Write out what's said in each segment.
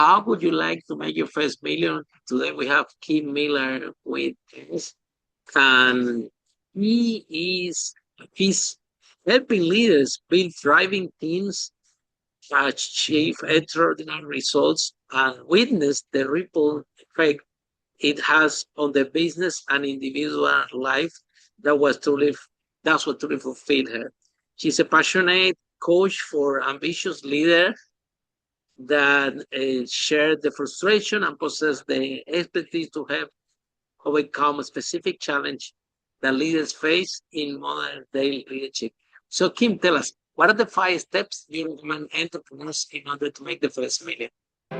How would you like to make your first million? Today we have Kim Miller with us, and he's helping leaders build thriving teams, achieve extraordinary results, and witness the ripple effect it has on the business and individual life. That was truly that's what truly fulfilled her. She's a passionate coach for ambitious leaders that share the frustration and possess the expertise to help overcome a specific challenge that leaders face in modern day leadership. So, Kim, tell us, what are the 5 steps you recommend entrepreneurs in order to make the first million?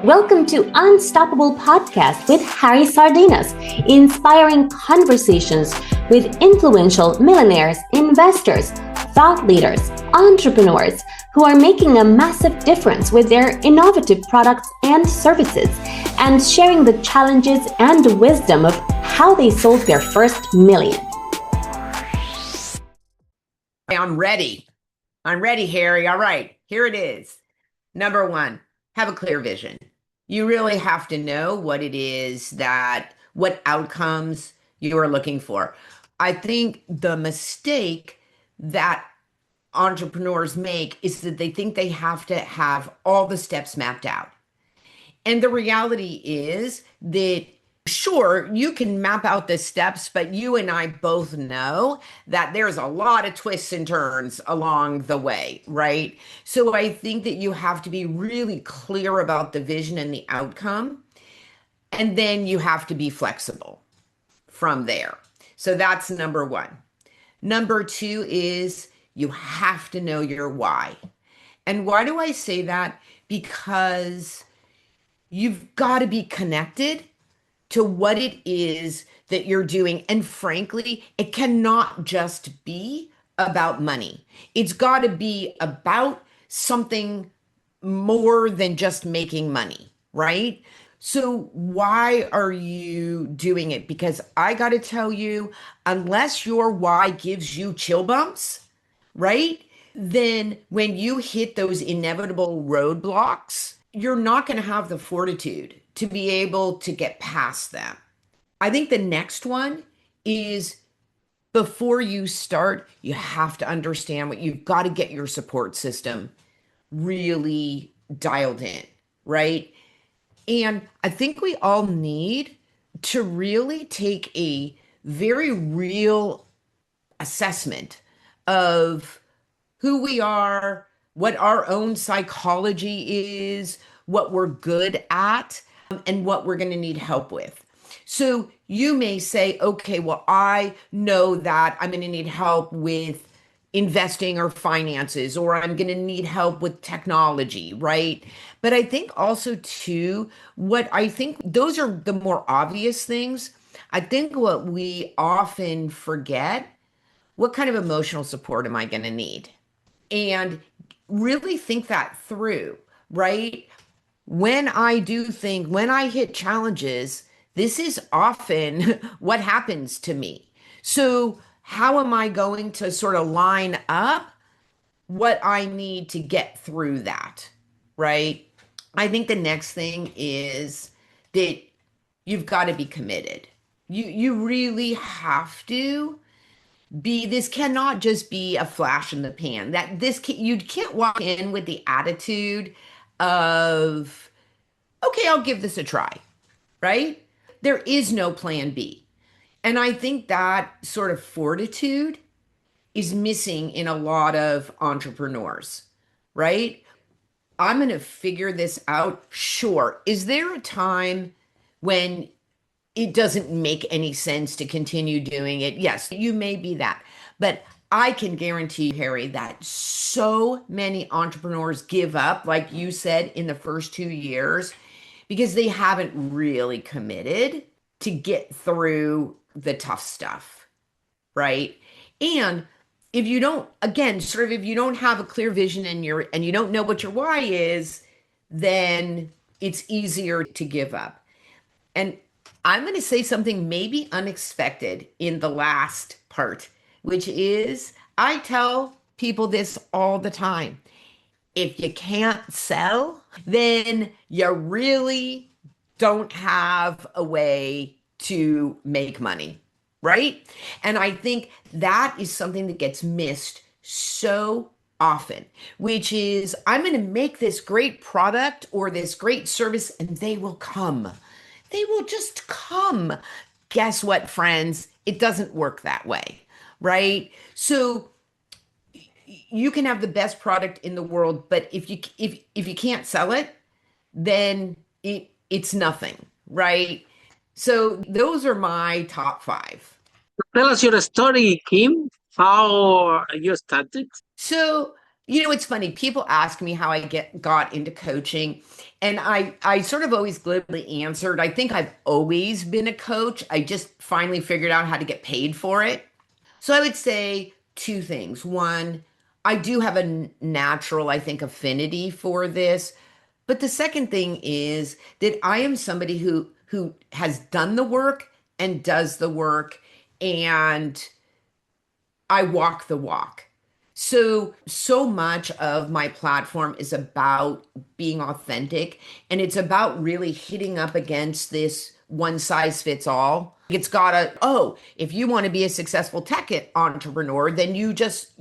Welcome to Unstoppable Podcast with Harry Sardinas, inspiring conversations with influential millionaires, investors, thought leaders, entrepreneurs who are making a massive difference with their innovative products and services, and sharing the challenges and wisdom of how they sold their first million. I'm ready. I'm ready, Harry. All right, here it is. Number 1, have a clear vision. You really have to know what it is what outcomes you are looking for. I think the mistake that entrepreneurs make is that they think they have to have all the steps mapped out. And the reality is that sure, you can map out the steps, but you and I both know that there's a lot of twists and turns along the way, right? So I think that you have to be really clear about the vision and the outcome, and then you have to be flexible from there. So that's number 1. Number 2 is you have to know your why. And why do I say that? Because you've got to be connected to what it is that you're doing. And frankly, it cannot just be about money. It's got to be about something more than just making money, right? So why are you doing it? Because I got to tell you, unless your why gives you chill bumps, right? Then when you hit those inevitable roadblocks, you're not going to have the fortitude to be able to get past them. I think the next one is before you start, you have to understand what you've got to get your support system really dialed in, right? And I think we all need to really take a very real assessment of who we are, what our own psychology is, what we're good at, and what we're going to need help with. So you may say, okay, well, I know that I'm going to need help with investing or finances, or I'm going to need help with technology, right? But I think also, too, what I think those are the more obvious things. I think what we often forget, what kind of emotional support am I going to need? And really think that through, right? When I hit challenges, this is often what happens to me. So, how am I going to sort of line up what I need to get through that, right? I think the next thing is that you've got to be committed. You really have to be. This cannot just be a flash in the pan. You can't walk in with the attitude of, okay, I'll give this a try, right? There is no plan B. And I think that sort of fortitude is missing in a lot of entrepreneurs, right? I'm going to figure this out. Sure. Is there a time when it doesn't make any sense to continue doing it? Yes, you may be that. But I can guarantee you, Harry, that so many entrepreneurs give up, like you said, in the first 2 years because they haven't really committed to get through the tough stuff, right? And if you don't, again, sort of if you don't have a clear vision and you don't know what your why is, then it's easier to give up. And I'm going to say something maybe unexpected in the last part, which is I tell people this all the time. If you can't sell, then you really don't have a way to make money, right? And I think that is something that gets missed so often, which is I'm going to make this great product or this great service and they will come. They will just come. Guess what, friends? It doesn't work that way, right? So you can have the best product in the world, but if you can't sell it, then it's nothing, right? So those are my top five. Tell us your story, Kim. How you started? So, it's funny. People ask me how I got into coaching, and I sort of always glibly answered, I think I've always been a coach. I just finally figured out how to get paid for it. So I would say two things. One, I do have a natural, I think, affinity for this. But the second thing is that I am somebody who has done the work and does the work, and I walk the walk. So much of my platform is about being authentic, and it's about really hitting up against this one size fits all. It's gotta, oh, if you want to be a successful tech entrepreneur, then you just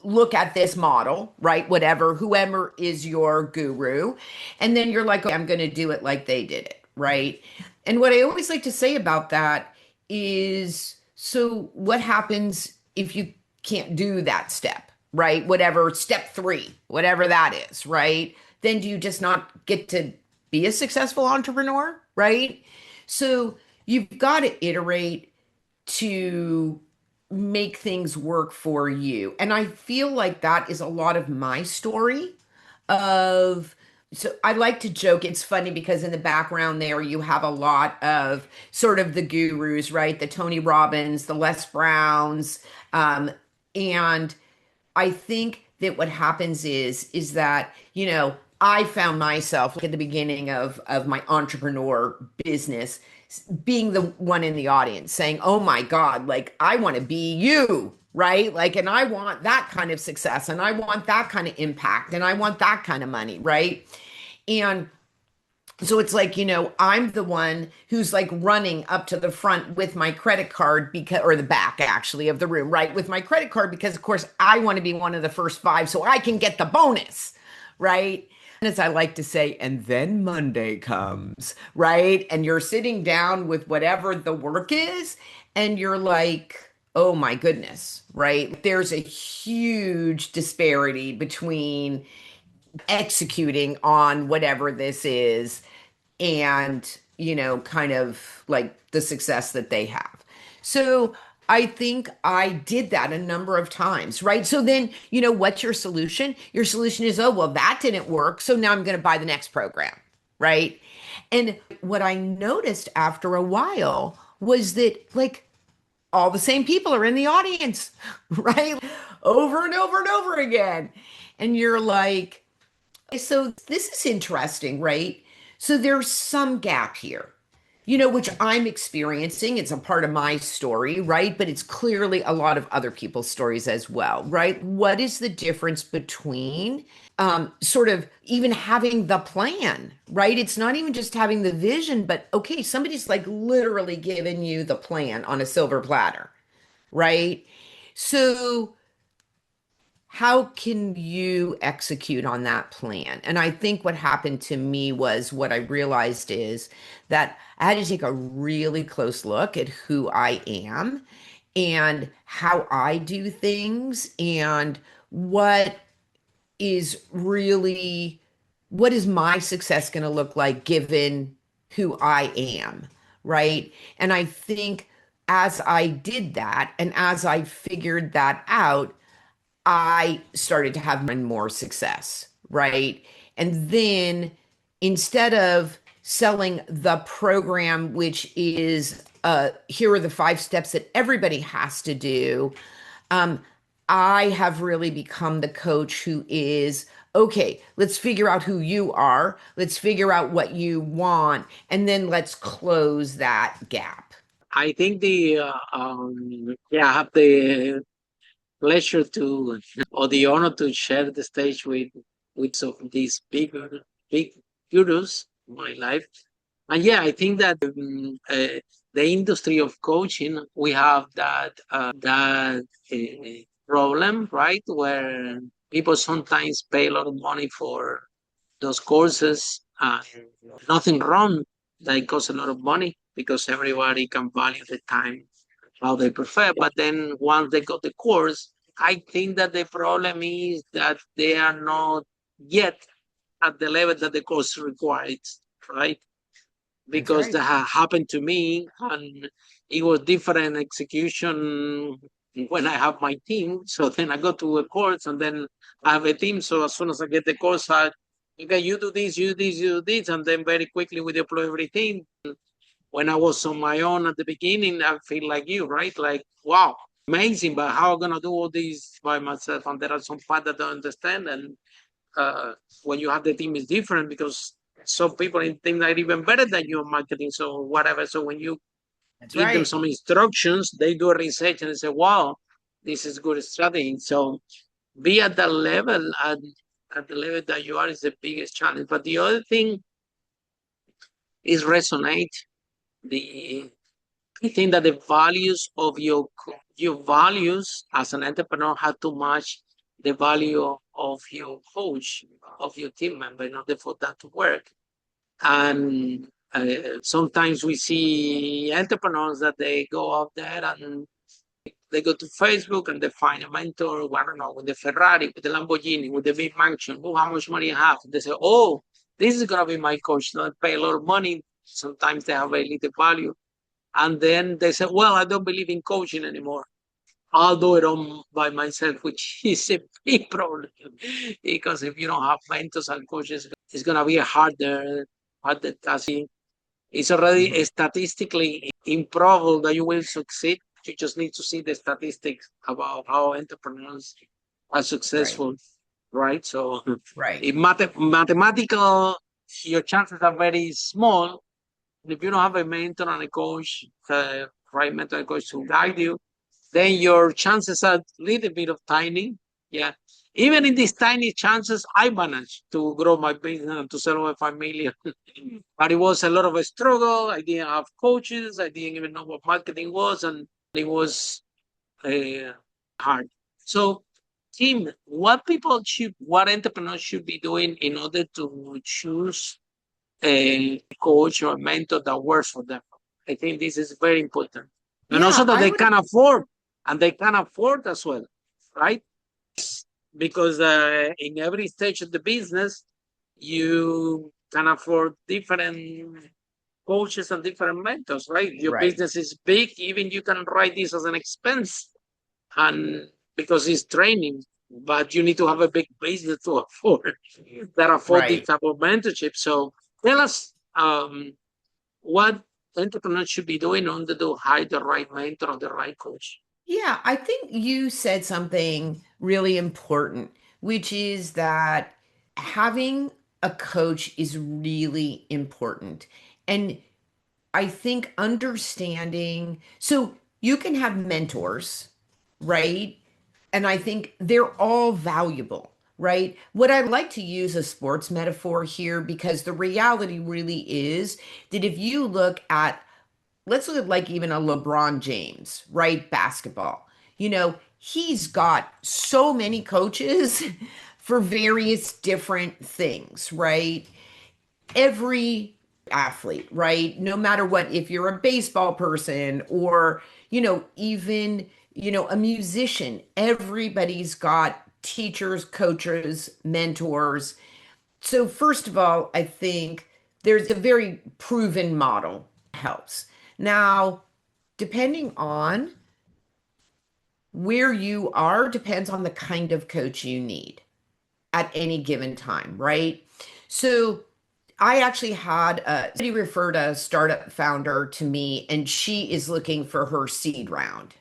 look at this model, right? Whatever, whoever is your guru. And then you're like, okay, I'm going to do it like they did it, right? And what I always like to say about that is, so what happens if you can't do that step, right? Whatever, step three, whatever that is, right? Then do you just not get to be a successful entrepreneur, right? So you've got to iterate to make things work for you. And I feel like that is a lot of my story of, so I like to joke. It's funny because in the background there, you have a lot of sort of the gurus, right? The Tony Robbins, the Les Browns. And I think that what happens is that, I found myself like at the beginning of my entrepreneur business being the one in the audience saying, "Oh my God, like I want to be you." Right? Like, and I want that kind of success and I want that kind of impact and I want that kind of money. Right. And so it's like, I'm the one who's like running up to the front with my credit card because, or the back actually of the room, right? With my credit card because, of course, I want to be one of the first five so I can get the bonus, right? And as I like to say, and then Monday comes, right? And you're sitting down with whatever the work is, and you're like, oh my goodness, right? There's a huge disparity between executing on whatever this is and kind of like the success that they have. So I think I did that a number of times, right? So then, what's your solution? Your solution is, oh, well, that didn't work, so now I'm going to buy the next program, right? And what I noticed after a while was that like all the same people are in the audience, right? Over and over and over again. And you're like, so this is interesting, right? So there's some gap here, which I'm experiencing. It's a part of my story, right? But it's clearly a lot of other people's stories as well, right? What is the difference between sort of even having the plan, right? It's not even just having the vision, but okay, somebody's like literally giving you the plan on a silver platter, right? So how can you execute on that plan? And I think what happened to me was what I realized is that I had to take a really close look at who I am and how I do things and what is really, what is my success going to look like given who I am, right? And I think as I did that and as I figured that out, I started to have more and more success, right? And then instead of selling the program, which is here are the 5 steps that everybody has to do, um, I have really become the coach who is okay, let's figure out who you are, let's figure out what you want, and then let's close that gap. I think I have the pleasure to or the honor to share the stage with with some of these big gurus in my life. And yeah, I think that the industry of coaching, we have that problem, right? Where people sometimes pay a lot of money for those courses. Nothing wrong. They cost a lot of money because everybody can value the time how they prefer. But then once they got the course, I think that the problem is that they are not yet at the level that the course requires, right? That's Because right. that happened to me, and it was different execution when I have my team. So then I go to a course, and then I have a team. So as soon as I get the course, okay, you do this, you do this, you do this, and then very quickly we deploy everything. When I was on my own at the beginning, I feel like you, right? Like, wow, amazing, but how am I gonna do all this by myself? And there are some parts that I don't understand. And uh, when you have the team, is different because some people in the team are even better than you in marketing, so whatever. So when you That's give them right. some instructions, they do a research and they say, wow, this is good strategy. So be at that level, at the level that you are, is the biggest challenge. But the other thing is resonate. The I think that the values of your values as an entrepreneur have to match the value of your coach, of your team member, in order for that to work. And sometimes we see entrepreneurs that they go out there and they go to Facebook and they find a mentor, I don't know, with the Ferrari, with the Lamborghini, with the big mansion. Oh, how much money I have? They say, oh, this is going to be my coach. They pay a lot of money. Sometimes they have very little value. And then they say, well, I don't believe in coaching anymore. I'll do it on by myself, which is a big problem. Because if you don't have mentors and coaches, it's gonna be a harder task. It's already Mhm. statistically improbable that you will succeed. You just need to see the statistics about how entrepreneurs are Right. successful, right? So Right. in mathematical, your chances are very small. And if you don't have a mentor and a coach, right mentor and coach to guide you, then your chances are a little bit of tiny. Yeah. Even in these tiny chances, I managed to grow my business and to sell over 5 million. But it was a lot of a struggle. I didn't have coaches. I didn't even know what marketing was. And it was uh, hard. So, Tim, what entrepreneurs should be doing in order to choose a coach or a mentor that works for them? I think this is very important. And also Yeah, that I they would. can afford, and they can afford as well, right? Because in every stage of the business, you can afford different coaches and different mentors, right? Your Right. business is big, even you can write this as an expense, and because it's training, but you need to have a big business to afford that afford this Right. type of mentorship. So tell us what entrepreneurs should be doing in order to hire the right mentor or the right coach. Yeah, I think you said something really important, which is that having a coach is really important. And I think understanding, so you can have mentors, right? And I think they're all valuable, right? What I like to use a sports metaphor here because the reality really is that if you look at, let's look at like even a LeBron James, right? Basketball. He's got so many coaches for various different things, right? Every athlete, right? No matter what, if you're a baseball person or, even, a musician, everybody's got teachers, coaches, mentors. So, first of all, I think there's a very proven model helps. Now, depending on where you are, depends on the kind of coach you need at any given time, right? So, I actually had somebody referred a startup founder to me, and she is looking for her seed round.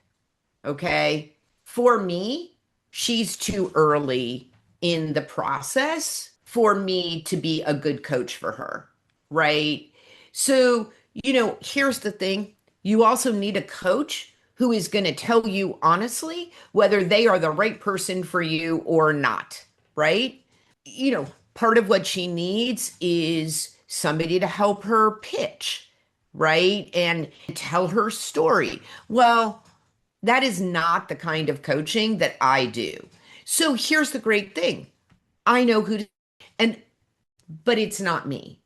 Okay. For me, she's too early in the process for me to be a good coach for her. Right. So, here's the thing, you also need a coach who is going to tell you honestly whether they are the right person for you or not. Right. part of what she needs is somebody to help her pitch, right? And tell her story. Well, that is not the kind of coaching that I do. So here's the great thing. I know who to, and but it's not me.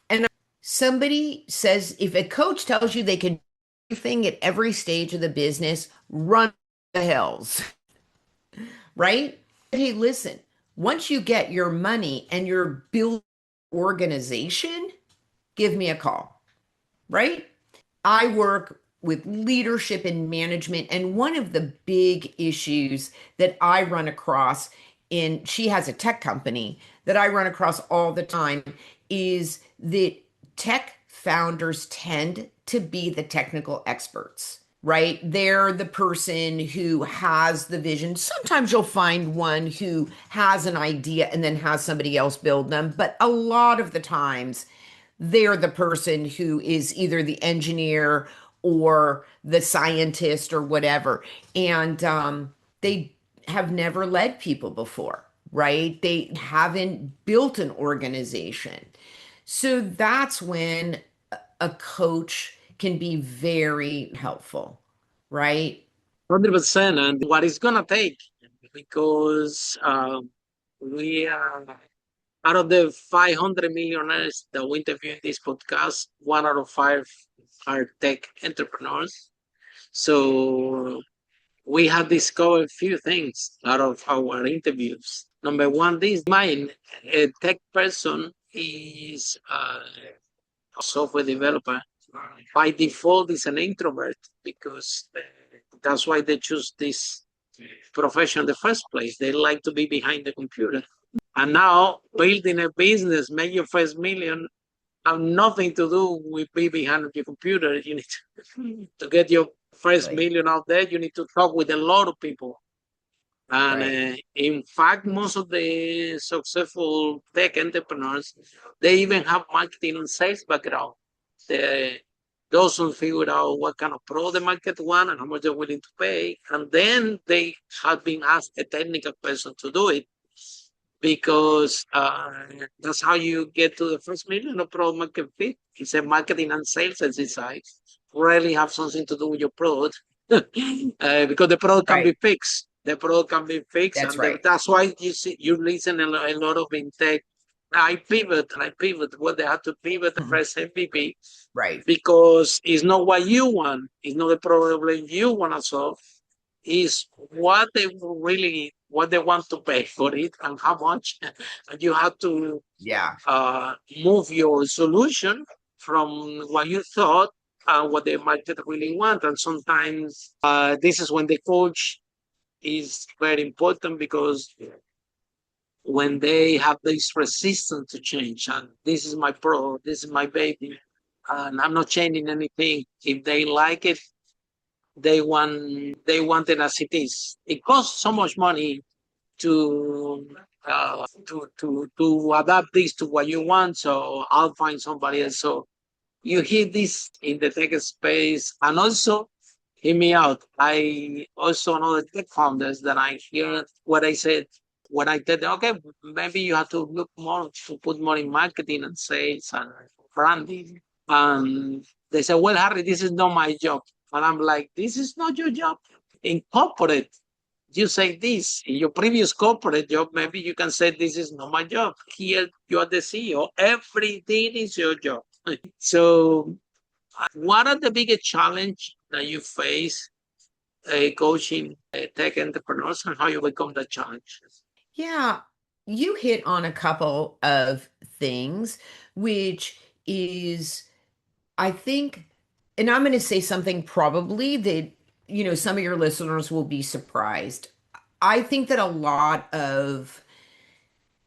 And somebody says if a coach tells you they can do everything at every stage of the business, run the hills, right? Hey, listen, once you get your money and you're building organization, give me a call, right? I work with leadership and management, and one of the big issues that I run across she has a tech company that I run across all the time is that tech founders tend to be the technical experts, right? They're the person who has the vision. Sometimes you'll find one who has an idea and then has somebody else build them, but a lot of the times they're the person who is either the engineer or the scientist or whatever. And they have never led people before, right? They haven't built an organization. So that's when a coach can be very helpful, right? 100%. And what it's going to take, because we are out of the 500 millionaires that we interview in this podcast, 1 out of 5 are tech entrepreneurs. So we have discovered a few things out of our interviews. Number one, this mind, a tech person is a software developer. By default, is an introvert because that's why they choose this profession in the first place. They like to be behind the computer. And now building a business, make your first million, have nothing to do with being behind your computer. You need to get your first million out there. You need to talk with a lot of people. And Right. in fact, most of the successful tech entrepreneurs, they even have marketing and sales background. They also figure out what kind of product the market want and how much they're willing to pay. And then they have been asked a technical person to do it because that's how you get to the first million of product market fit. It's a marketing and sales exercise. Really have something to do with your product because the product can Right. be fixed. The product can be fixed, That's and right. that's why you listen a lot of in tech. I pivot and I pivot. Well, they have to pivot the Mhm. first MVP Right. because it's not what you want. It's not the problem you want to solve. Is what they really what they want to pay for it and how much. And you have to Yeah. move your solution from what you thought and what the market really want. And sometimes this is when the coach is very important because when they have this resistance to change and this is my pro, this is my baby, and I'm not changing anything. If they like it, they want it as it is. It costs so much money to to adapt this to what you want. So I'll find somebody else. So you hear this in the tech space, and also hear me out. I also know the tech founders that I hear what I said. When I tell them, okay, maybe you have to look more to put more in marketing and sales and branding. They say, well, Harry, this is not my job. And I'm like, this is not your job. In corporate, you say this. In your previous corporate job, maybe you can say, this is not my job. Here, you're the CEO. Everything is your job. So, what are the biggest challenge that you face coaching tech entrepreneurs and how you become that challenge? Yeah, you hit on a couple of things, which is, I think, and I'm going to say something probably that, some of your listeners will be surprised. I think that a lot of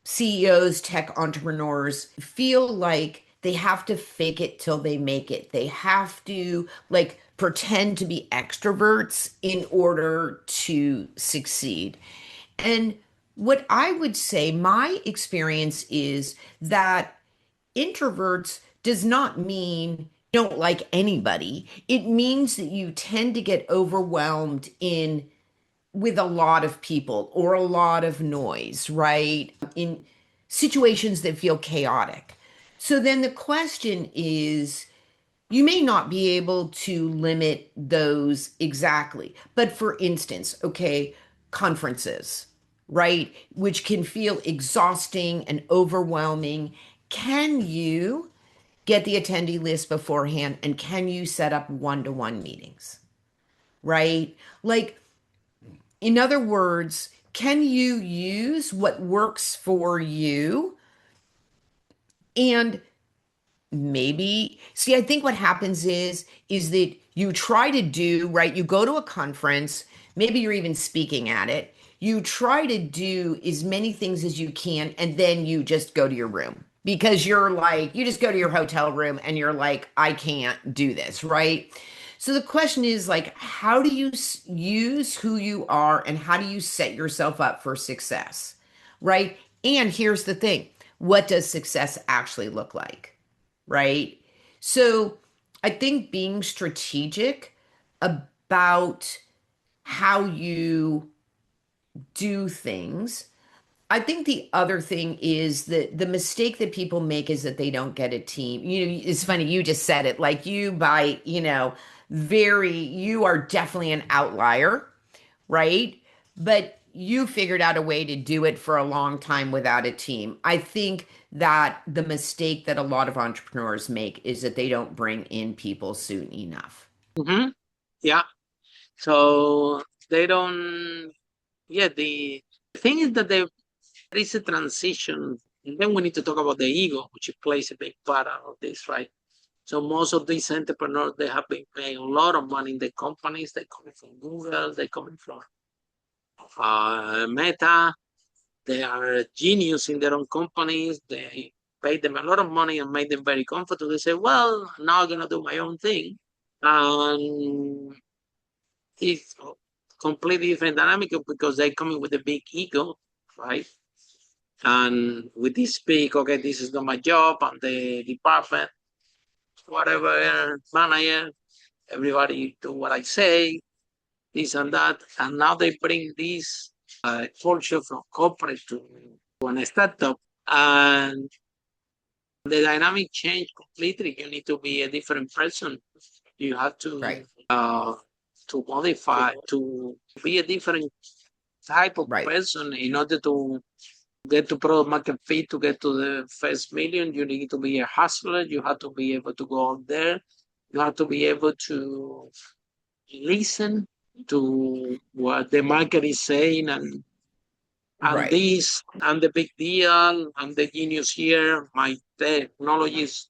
CEOs, tech entrepreneurs feel like they have to fake it till they make it. They have to like pretend to be extroverts in order to succeed. And what I would say, my experience is that introverts does not mean you don't like anybody. It means that you tend to get overwhelmed in with a lot of people or a lot of noise, right? In situations that feel chaotic. So then the question is, you may not be able to limit those exactly, but for instance, okay, conferences, right, which can feel exhausting and overwhelming. Can you get the attendee list beforehand and can you set up one-to-one meetings, right? Like, in other words, can you use what works for you? And maybe, see, I think what happens is that you try to do, right, you go to a conference, maybe you're even speaking at it, you try to do as many things as you can, and then you just go to your room because you're like, you just go to your hotel room and you're like, I can't do this, right? So the question is, like, how do you use who you are and how do you set yourself up for success, right? And here's the thing, what does success actually look like? Right? So I think being strategic about how you do things. I think the other thing is that the mistake that people make is that they don't get a team. You know, it's funny, you just said it, like you by, you are definitely an outlier, right? But you figured out a way to do it for a long time without a team. I think that the mistake that a lot of entrepreneurs make is that they don't bring in people soon enough. Mm-hmm. Yeah. So they don't. Yeah. The thing is that there is a transition, and then we need to talk about the ego, which plays a big part of this, right? So most of these entrepreneurs, they have been paying a lot of money in the companies. They're coming from Google. They're coming from Meta. They are genius in their own companies. They pay them a lot of money and make them very comfortable. They say, well, now I'm going to do my own thing. And it's completely different dynamic because they're coming with a big ego, right? And with this big, okay, this is not my job, and the department, whatever, manager, everybody do what I say, this and that. And now they bring this culture from corporate to an startup. And the dynamic change completely. You need to be a different person. You have Right, to modify, to be a different type of right, person in order to get to product market fit, to get to the first million. You need to be a hustler. You have to be able to go out there. You have to be able to listen to what the market is saying, and right, this, I'm the big deal, I'm the genius here, my technology is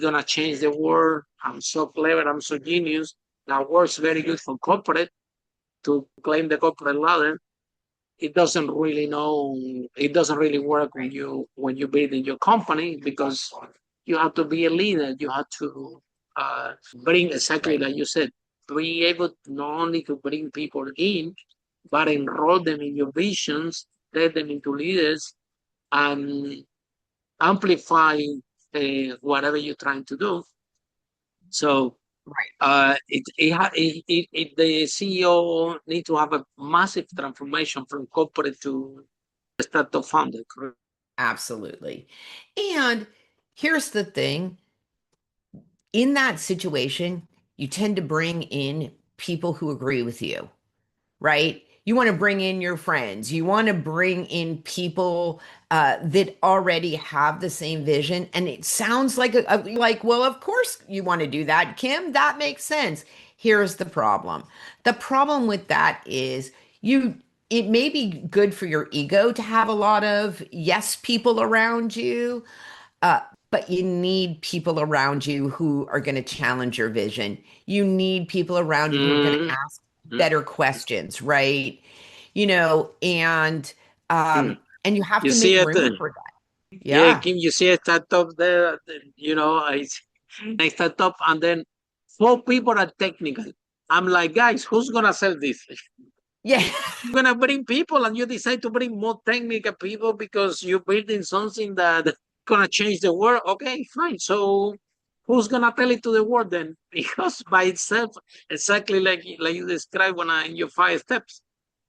gonna change the world, I'm so clever, I'm so genius. That works very good for corporate to claim the corporate ladder. It doesn't really work when you build in your company, because you have to be a leader. You have to bring, exactly right, like you said, be able not only to bring people in, but enroll them in your visions, let them into leaders, and amplify whatever you're trying to do. So right. the CEO need to have a massive transformation from corporate to startup founder, correct? Absolutely. And here's the thing, in that situation, you tend to bring in people who agree with you, right? You want to bring in your friends. You want to bring in people that already have the same vision. And it sounds like like, well, of course you want to do that, Kim. That makes sense. Here's the problem. The problem with that is you. It may be good for your ego to have a lot of yes people around you, uh, but you need people around you who are going to challenge your vision. You need people around you who are going to Mm, ask mm, better questions, right? And mm. and you have You to see make it, room for that. yeah, Yeah. Kim. You see a startup there. I start up, and then four people are technical. I'm like, guys, who's gonna sell this? Yeah. You're gonna bring people, and you decide to bring more technical people because you're building something that gonna change the world. Okay, fine. So who's gonna tell it to the world then? Because by itself, exactly like you described in your 5 steps,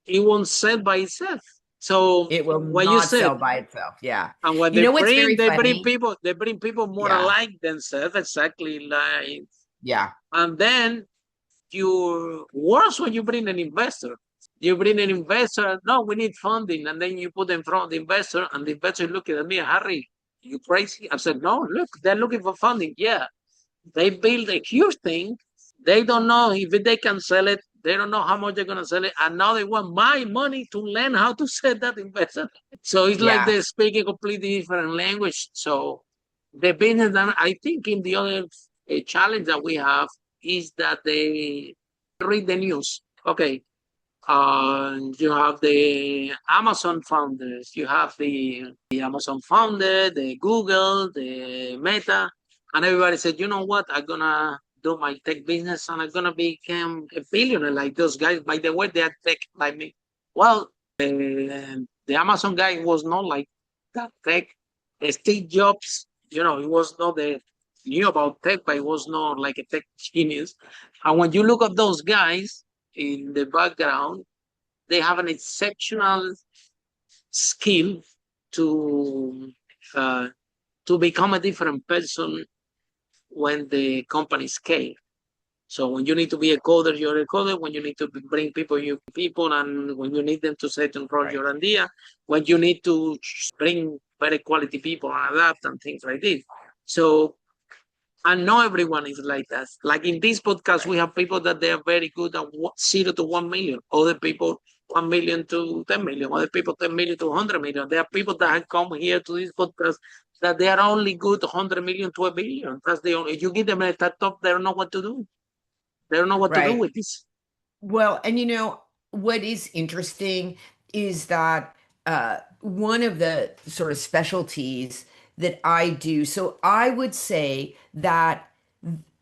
it won't sell by itself. So It will what you not said, sell by itself. Yeah. and when You know what's very they bring funny? people, more Yeah. alike themselves, exactly like, Yeah. and then you worse when you bring an investor. You bring an investor, no, we need funding, and then you put in front of the investor, and the investor looking at me, Harry, you crazy? I said, no, look, they're looking for funding. Yeah, they build a huge thing. They don't know if they can sell it. They don't know how much they're gonna sell it, and now they want my money to learn how to sell that investment. So it's like Yeah. they're speaking a completely different language. So the business, and I think in the other challenge that we have is that they read the news. Okay, you have the Amazon founders, you have the Amazon founder, the Google, the Meta, and everybody said, you know what, I'm gonna do my tech business and I'm gonna become a billionaire like those guys. By the way, they are tech like me. Well, the Amazon guy was not like that tech. Steve Jobs, he was not the knew about tech, but he was not like a tech genius. And when you look at those guys in the background, they have an exceptional skill to uh, to become a different person when the company scale. So when you need to be a coder, you're a coder. When you need to bring people, you people, and when you need them to set and run Right. your idea, when you need to bring very quality people and adapt and things like this. So and not everyone is like that. Like in this podcast, Right. we have people that they are very good at 0 to 1 million. Other people 1 million to 10 million. Other people 10 million to 100 million. There are people that Right. have come here to this podcast that they are only good 100 million to 1 billion. That's the only. You give them a top, they don't know what to do. They don't know what to do Right. with this. Well, and what is interesting is that one of the sort of specialties that I do, so I would say that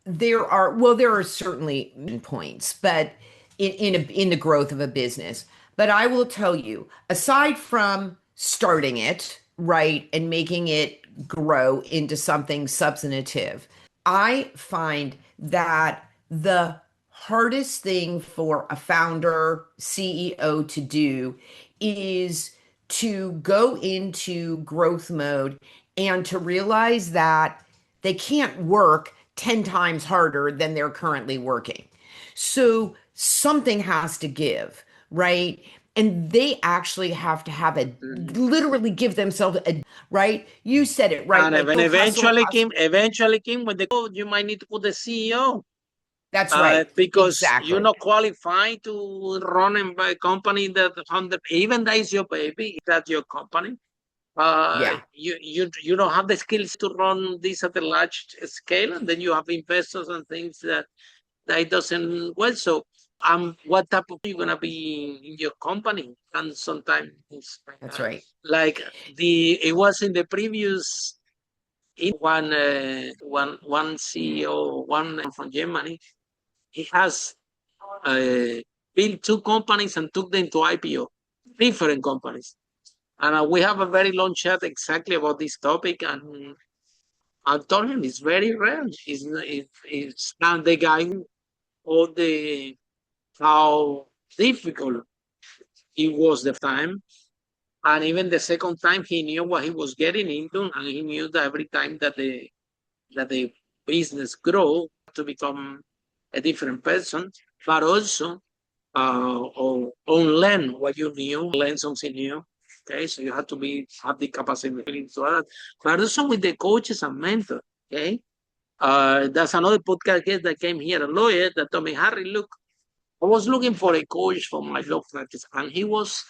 there are certainly points, but in the growth of a business. But I will tell you, aside from starting it, right, and making it grow into something substantive, I find that the hardest thing for a founder, CEO to do is to go into growth mode and to realize that they can't work 10 times harder than they're currently working. So something has to give, right? And they actually have to have a Mhm. literally give themselves a right. You said it right, And like don't hustle, hustle. eventually, Kim, when they go, you might need to put the CEO. That's right. Because you're Exactly. not qualified to run a company that even that is your baby, that's your company. Yeah. You don't have the skills to run this at a large scale, and then you have investors and things that it doesn't well. So, what type of you gonna be in your company? And sometimes it's That's right. like it was in the previous one CEO, one from Germany. He has uh, built two companies and took them to IPO, different companies. And we have a very long chat exactly about this topic. And I told him it's very rare. It's and the guy all the how difficult it was the time. And even the second time, he knew what he was getting into, and he knew that every time that the business grow to become a different person, but also or learn what you knew, learn something new. Okay, so you have to have the capacity to that. But also with the coaches and mentors. Okay, that's another podcast guest that came here, a lawyer that told me, Harry, look, I was looking for a coach for my law practice, and he was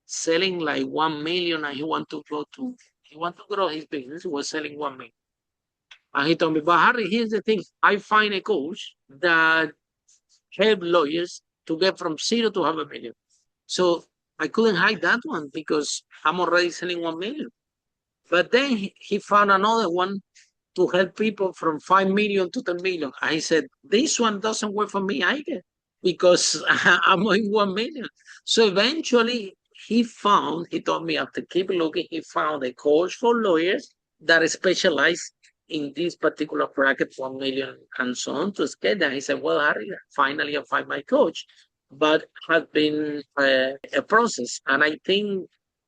selling like 1 million, and he want to grow his business. He was selling 1 million, and he told me, but Harry, here's the thing: I find a coach that help lawyers to get from 0 to 500,000. So I couldn't hide that one because I'm already selling 1 million. But then he found another one to help people from 5 million to 10 million. I said, this one doesn't work for me either because I'm in 1 million. So eventually he told me after keep looking, he found a coach for lawyers that specialize in this particular bracket, 1 million and so on to scale. And he said, well, Harry, finally I find my coach. But has been a process. And I think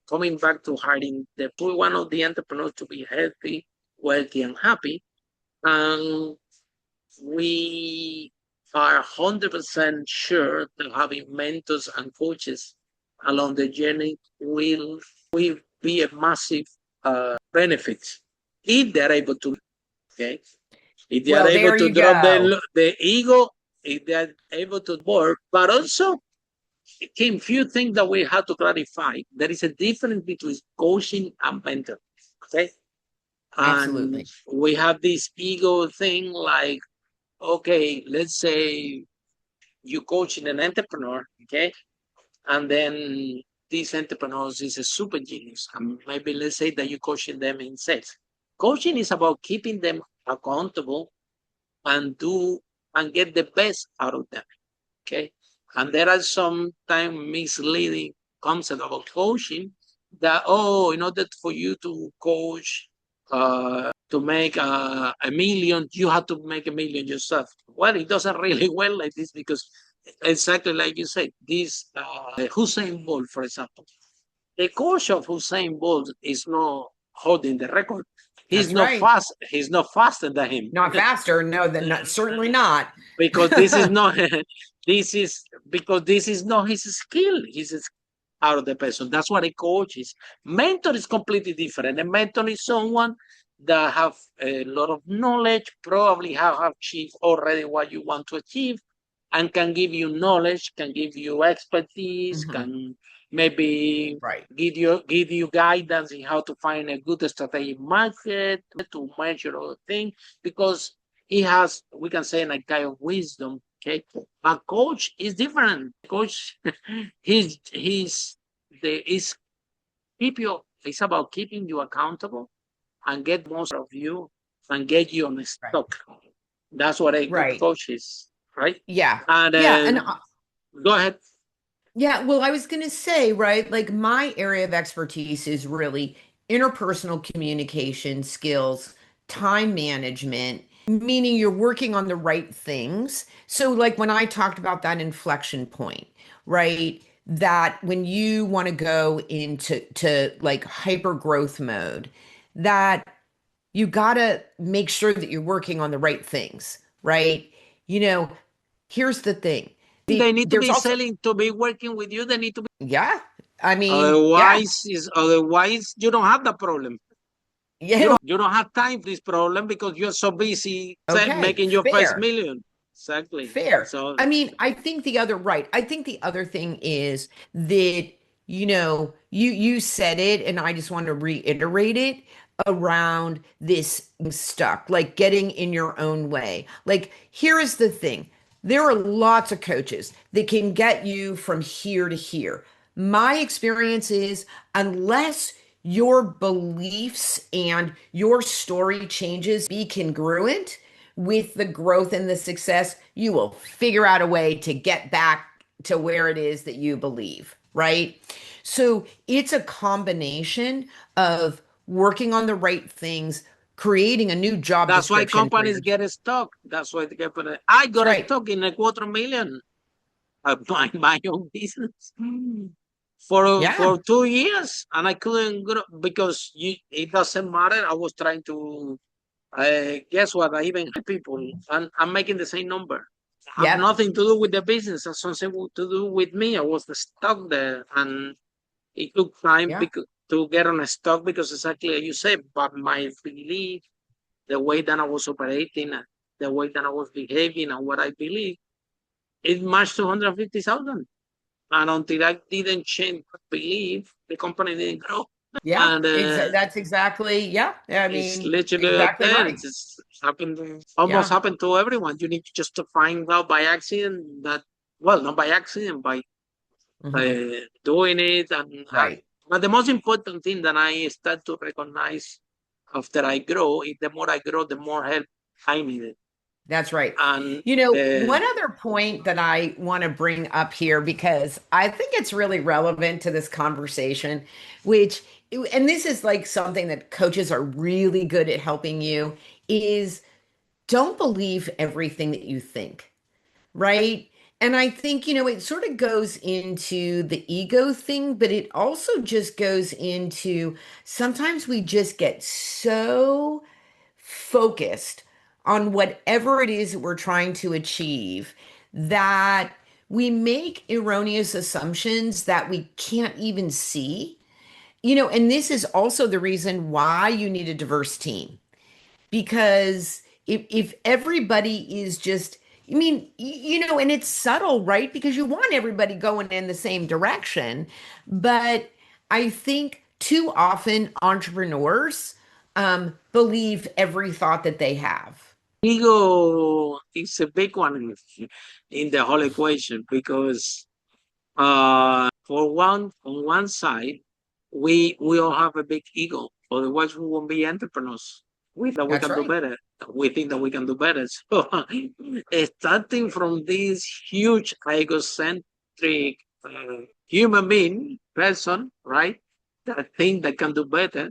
coming back to hiring, we want the entrepreneurs to be healthy, wealthy, and happy. And we are 100% sure that having mentors and coaches along the journey will be a massive benefit if they're able to. Okay, if they are Well, able there to you drop go. the ego, if they are able to work, but also Kim, few things that we have to clarify. There is a difference between coaching and mentoring. Okay. And Absolutely. we have this ego thing like, okay, let's say you coaching an entrepreneur, okay? And then this entrepreneur is a super genius. And maybe let's say that you're coaching them in sales. Coaching is about keeping them accountable and get the best out of them. Okay. And there are sometimes misleading concepts about coaching that, oh, in order for you to coach, to make a million, you have to make a million yourself. Well, it doesn't really well like this because exactly like you said, this Hussein Bolt, for example, the coach of Hussein Bolt is not holding the record. He's That's not right. fast. He's not faster than him. Not faster. No, then not, certainly not. Because this is not this is because this is not his skill. He's out of the person. That's what a coach is. Mentor is completely different. A mentor is someone that have a lot of knowledge, probably have achieved already what you want to achieve, and can give you knowledge, can give you expertise, Mhm. can maybe Right. give you guidance in how to find a good strategic market to measure all things because he has, we can say, a kind of wisdom. Okay, but coach is different. Coach, he's the is keep you. It's about keeping you accountable and get most of you and get you on Right. stock. That's what a good Right. coach is, right? Yeah. And Yeah. And go ahead. yeah, well, I was going to say, right, like my area of expertise is really interpersonal communication skills, time management, meaning you're working on the right things. So, like when I talked about that inflection point, right, that when you want to go into like hyper growth mode, that you got to make sure that you're working on the right things, right? You know, here's the thing. They need to There's be also selling to be working with you. They need to be. yeah. I mean, yeah. Otherwise you don't have the problem. Yeah. You don't have time for this problem because you're so busy Okay. making your first Fair. million. Exactly. Fair. So I mean, I think the other right. I think the other thing is that, you said it and I just want to reiterate it around this stuck, like getting in your own way. Like, here is the thing. There are lots of coaches that can get you from here to here. My experience is unless your beliefs and your story changes, be congruent with the growth and the success, you will figure out a way to get back to where it is that you believe, right? So it's a combination of working on the right things, creating a new job that's why description for companies your. get stuck. That's why they get. I That's got right. stuck in a quarter million. My own business for Yeah. 2 years, and I couldn't grow because it doesn't matter. I was trying to guess what? I even had people, and I'm making the same number. Have Yep. nothing to do with the business. Has something to do with me. I was stuck there, and it took time Yeah. to get on a stock because exactly as you said. But my belief, the way that I was operating, the way that I was behaving, and what I believe, it matched 250,000. And until I didn't change belief, the company didn't grow. Yeah. And That's exactly. Yeah. I it's mean, literally like exactly that. right. It's happened, almost Yeah. happened to everyone. You need just to find out by accident that, well, not by accident, by Hmm. doing it. And Right. but the most important thing that I start to recognize after I grow is the more I grow, the more help I needed. That's right. And One other point that I want to bring up here, because I think it's really relevant to this conversation, which, and this is like something that coaches are really good at helping you, is don't believe everything that you think, right? And I think, it sort of goes into the ego thing, but it also just goes into sometimes we just get so focused on whatever it is that we're trying to achieve that we make erroneous assumptions that we can't even see. And this is also the reason why you need a diverse team. Because if everybody is just, I mean, and it's subtle, right? Because you want everybody going in the same direction. But I think too often entrepreneurs believe every thought that they have. Ego is a big one in the whole equation because on one side, we all have a big ego. Otherwise, we won't be entrepreneurs. We think that we That's can do right. better. We think that we can do better. So, starting from this huge egocentric human being person, right? That think that can do better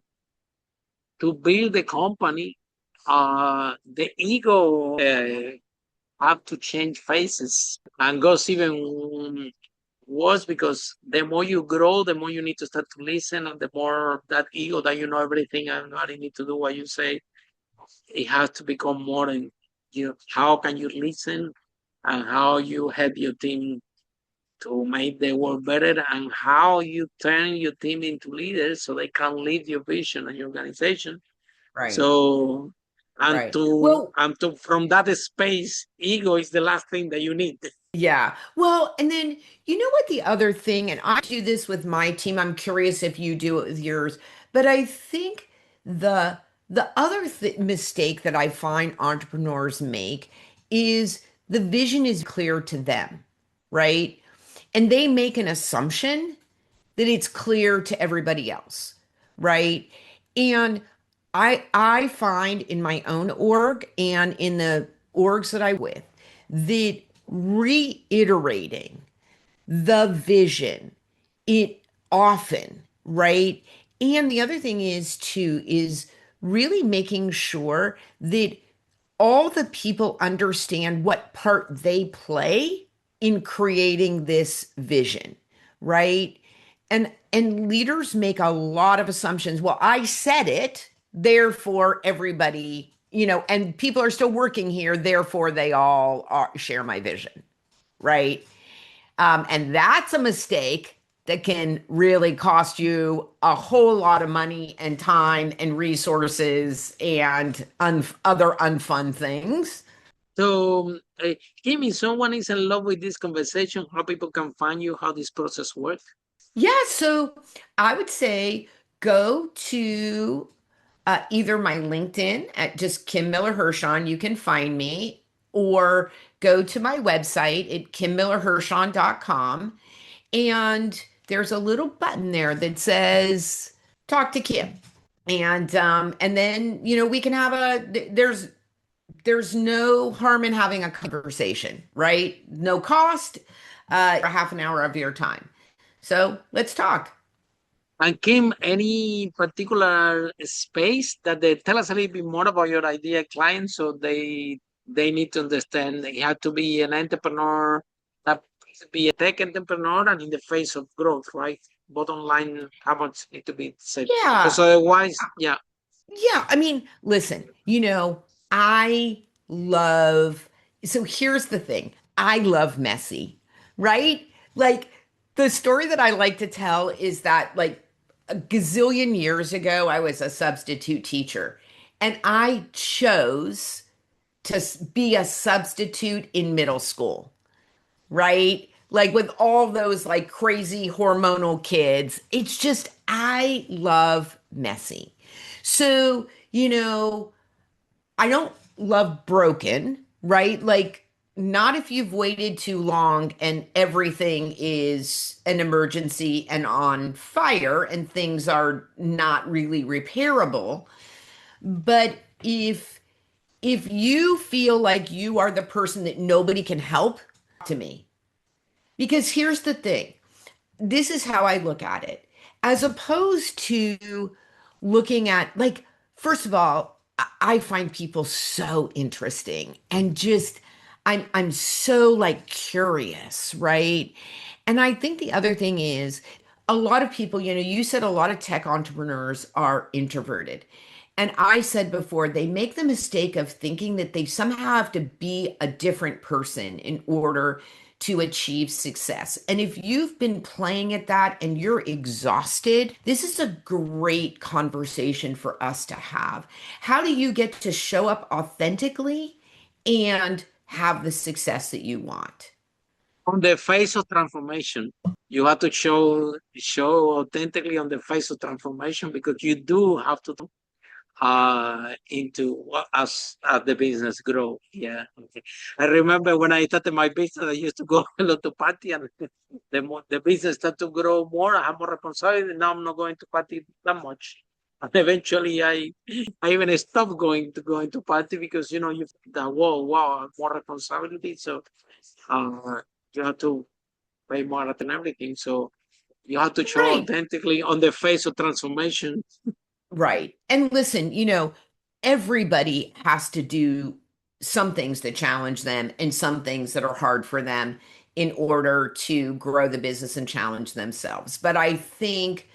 to build the company. The ego have to change faces and goes even worse because the more you grow, the more you need to start to listen, and the more that ego that you know everything and nobody need to do what you say, it has to become more in how can you listen and how you help your team to make the work better and how you turn your team into leaders so they can lead your vision and your organization. Right. So Right. Well, and to from that space, ego is the last thing that you need. yeah. Well, and then you know what the other thing, and I do this with my team. I'm curious if you do it with yours, but I think the the other mistake that I find entrepreneurs make is the vision is clear to them, right? And they make an assumption that it's clear to everybody else, right? And I find in my own org and in the orgs that I with that reiterating the vision it often, right? And the other thing is too is really making sure that all the people understand what part they play in creating this vision, right? And leaders make a lot of assumptions. Well, I said it, therefore everybody, and people are still working here, therefore they all share my vision, right? And that's a mistake that can really cost you a whole lot of money and time and resources and other unfun things. So, Kim, if someone is in love with this conversation, how people can find you, how this process works? Yeah, so I would say go to either my LinkedIn at just Kim Miller-Hershon, you can find me, or go to my website at kimmillerhershon.com. And there's a little button there that says talk to Kim. And then, we can have there's no harm in having a conversation, right? No cost, for half an hour of your time. So let's talk. And Kim, any particular space that they tell us a little bit more about your idea client so they need to understand they have to be an entrepreneur, that be a tech entrepreneur and in the face of growth, right? Bottom line, how much need to be saved. Because Yeah. otherwise, yeah. Yeah. I mean, listen, I love, so here's the thing. I love messy, right? Like the story that I like to tell is that like a gazillion years ago, I was a substitute teacher and I chose to be a substitute in middle school, right? Like with all those like crazy hormonal kids. It's just, I love messy. So, I don't love broken, right? Like, not if you've waited too long and everything is an emergency and on fire and things are not really repairable. But if you feel like you are the person that nobody can help, to me. Because here's the thing, this is how I look at it. As opposed to looking at, first of all, I find people so interesting and just, I'm so like curious, right? And I think the other thing is a lot of people, you said a lot of tech entrepreneurs are introverted. And I said before, they make the mistake of thinking that they somehow have to be a different person in order to achieve success. And if you've been playing at that and you're exhausted, this is a great conversation for us to have. How do you get to show up authentically and have the success that you want? On the face of transformation, you have to show authentically on the face of transformation, because you do have to into what as the business grow. Yeah. Okay. I remember when I started my business, I used to go a lot to party, and the business started to grow more. I have more responsibility. Now I'm not going to party that much. And eventually I even stopped going to party, because you that wow, more responsibility. So uh you have to pay more attention to everything. So you have to show Right. authentically on the face of transformation. Right. And listen, everybody has to do some things that challenge them and some things that are hard for them in order to grow the business and challenge themselves. But I think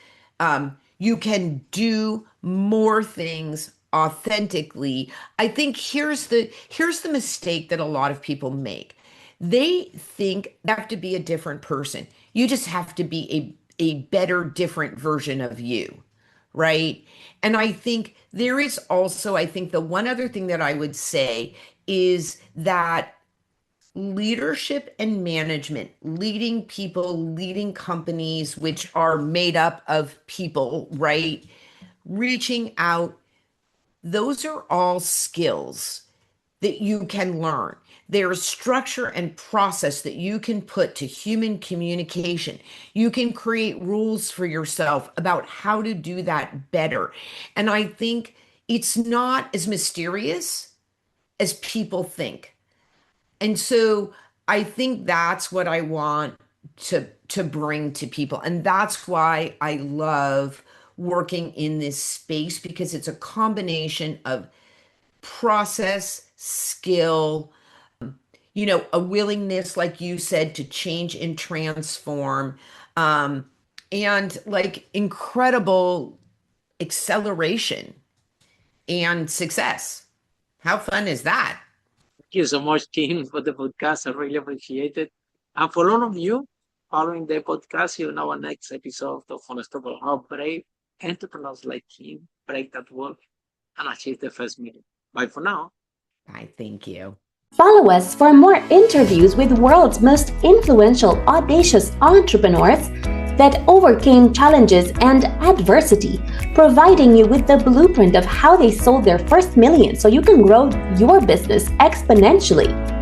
you can do more things authentically. I think here's the mistake that a lot of people make. They think they have to be a different person. You just have to be a better, different version of you, right? And I think there is also, I think the one other thing that I would say is that leadership and management, leading people, leading companies, which are made up of people, right? Reaching out, those are all skills that you can learn. There's structure and process that you can put to human communication. You can create rules for yourself about how to do that better. And I think it's not as mysterious as people think. And so I think that's what I want to bring to people. And that's why I love working in this space, because it's a combination of process, skill, a willingness, like you said, to change and transform, um, and like incredible acceleration and success. How fun is that? Thank you so much, Kim, for the podcast. I really appreciate it. And for all of you following the podcast, see you in our next episode of Unstoppable. How brave entrepreneurs like Kim break that wall and achieve the first million. Bye for now. I thank you. Follow us for more interviews with world's most influential, audacious entrepreneurs that overcame challenges and adversity, providing you with the blueprint of how they sold their first million so you can grow your business exponentially.